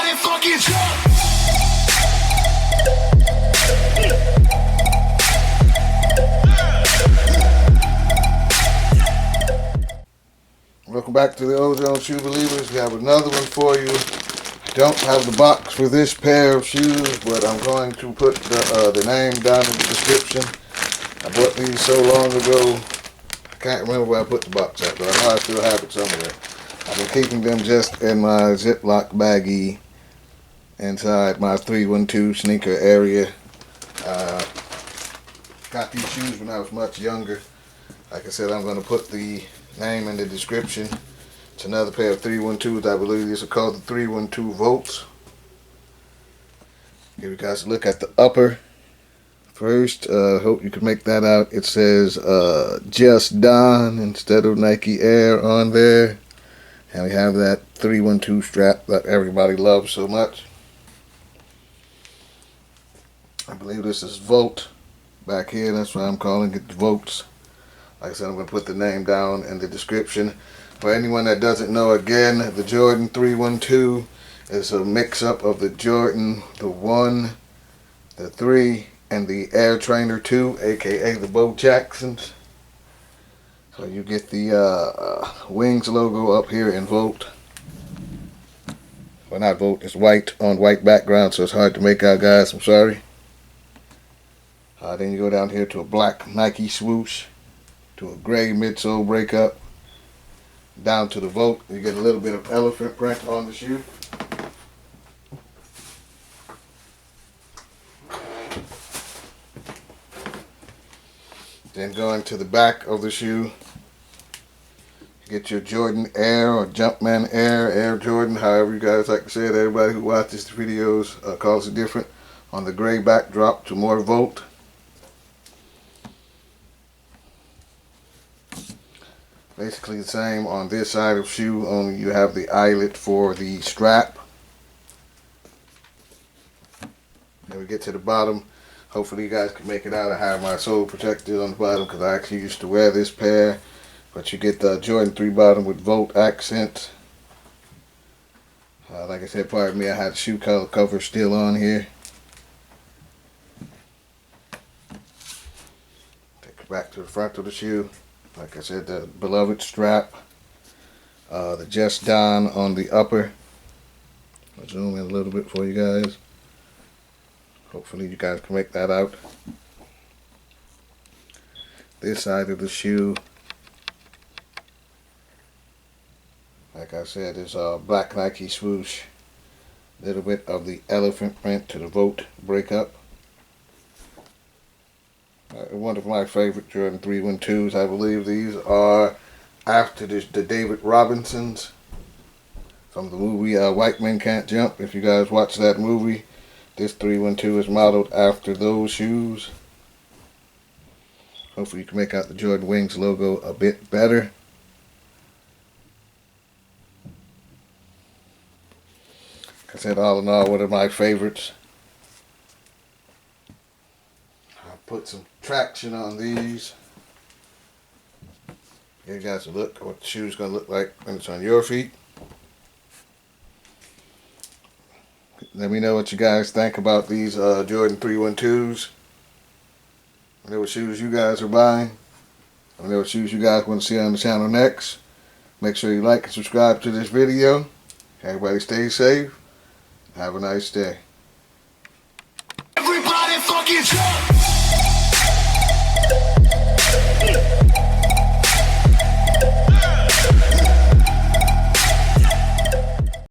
Everybody fucking jump! Welcome back to the Ozone Shoe Believers. We have another one for you. I don't have the box for this pair of shoes, but I'm going to put the name down in the description. I bought these so long ago, I can't remember where I put the box at, but I know I still have it somewhere. I've been keeping them just in my Ziploc baggie inside my 312 sneaker area. Got these shoes when I was much younger. Like I said, I'm going to put the name in the description. It's another pair of 312s. I believe these are called the 312 volts. Give you guys a look at the upper first. Hope you can make that out. It says Just Don instead of Nike Air on there. And we have that 312 strap that everybody loves so much. I believe this is Volt back here. That's why I'm calling it Volts. Like I said, I'm going to put the name down in the description. For anyone that doesn't know, again, the Jordan 312 is a mix-up of the Jordan, the 1, the 3, and the Air Trainer 2, aka the Bo Jacksons. So you get the Wings logo up here in Volt. Well, not Volt, it's white on white background, so it's hard to make out, guys. I'm sorry. Then you go down here to a black Nike swoosh, to a gray midsole breakup, down to the Volt. You get a little bit of elephant print on the shoe. Then going to the back of the shoe, you get your Jordan Air or Jumpman Air, Air Jordan, however you guys like to say it. Everybody who watches the videos calls it different. On the gray backdrop to more Volt. Basically the same on this side of shoe, only you have the eyelet for the strap. Then we get to the bottom. Hopefully you guys can make it out. I have my sole protected on the bottom because I actually used to wear this pair. But you get the Jordan 3 bottom with Volt accents. Like I said, pardon me, I had the shoe color cover still on here. Take it back to the front of the shoe. Like I said, the beloved strap, the Just Don on the upper. I'll zoom in a little bit for you guys. Hopefully you guys can make that out. This side of the shoe, like I said, is a black Nike swoosh. A little bit of the elephant print to the Volt breakup. One of my favorite Jordan 312s. I believe these are after the David Robinsons from the movie White Men Can't Jump. If you guys watch that movie, this 312 is modeled after those shoes. Hopefully you can make out the Jordan Wings logo a bit better. Like I said, all in all, one of my favorites. Put some traction on these. Give you guys a look at what the shoe's going to look like when it's on your feet. Let me know what you guys think about these Jordan 312s. Let me know what shoes you guys are buying. Let me know what shoes you guys want to see on the channel next. Make sure you like and subscribe to this video. Everybody stay safe. Have a nice day. Everybody fucking jump!